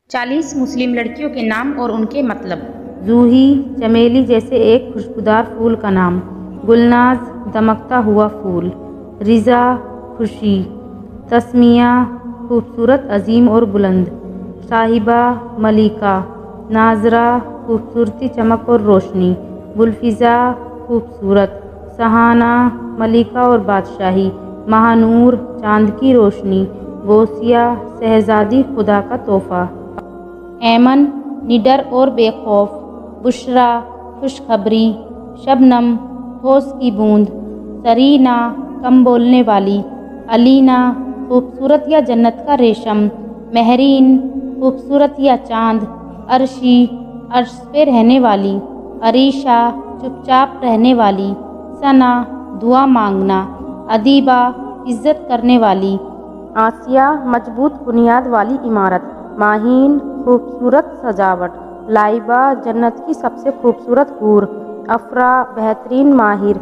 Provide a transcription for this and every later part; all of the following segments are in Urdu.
40 مسلم لڑکیوں کے نام اور ان کے مطلب۔ جوہی چمیلی جیسے ایک خوشبودار پھول کا نام۔ گلناز دمکتا ہوا پھول۔ رضا خوشی۔ تسمیہ خوبصورت عظیم اور بلند۔ صاحبہ ملکہ۔ ناظرہ خوبصورتی چمک اور روشنی۔ گلفزا خوبصورت۔ سہانا ملکہ اور بادشاہی۔ مہانور چاند کی روشنی۔ غوثیہ شہزادی خدا کا تحفہ۔ ایمن نڈر اور بے خوف۔ بشریٰ خوشخبری۔ شبنم ہوش کی بوند۔ سرینا کم بولنے والی۔ علینا خوبصورت یا جنت کا ریشم۔ مہرین خوبصورت یا چاند۔ عرشی عرش پہ رہنے والی۔ عریشہ چپ چاپ رہنے والی۔ ثنا دعا مانگنا۔ ادیبہ عزت کرنے والی۔ آسیہ مضبوط بنیاد والی عمارت۔ ماہین خوبصورت سجاوٹ۔ لائبہ جنت کی سب سے خوبصورت حور۔ افرا بہترین ماہر۔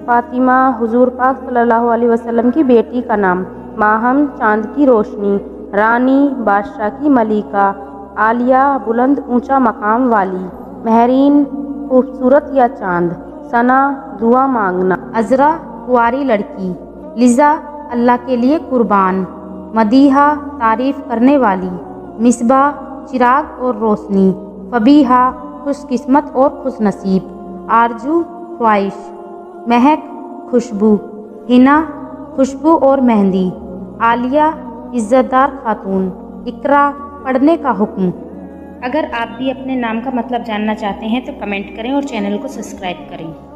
فاطمہ حضور پاک صلی اللہ علیہ وسلم کی بیٹی کا نام۔ ماہم چاند کی روشنی۔ رانی بادشاہ کی ملکہ۔ عالیہ بلند اونچا مقام والی۔ مہرین خوبصورت یا چاند۔ ثنا دعا مانگنا۔ عذرا کنواری لڑکی۔ لذا اللہ کے لیے قربان۔ مدیحہ تعریف کرنے والی۔ مصباح چراغ اور روشنی۔ فبیحہ خوش قسمت اور خوش نصیب۔ آرزو خواہش۔ مہک خوشبو۔ حنا خوشبو اور مہندی۔ عالیہ عزت دار خاتون۔ اقرا پڑھنے کا حکم۔ اگر آپ بھی اپنے نام کا مطلب جاننا چاہتے ہیں تو کمنٹ کریں اور چینل کو سبسکرائب کریں۔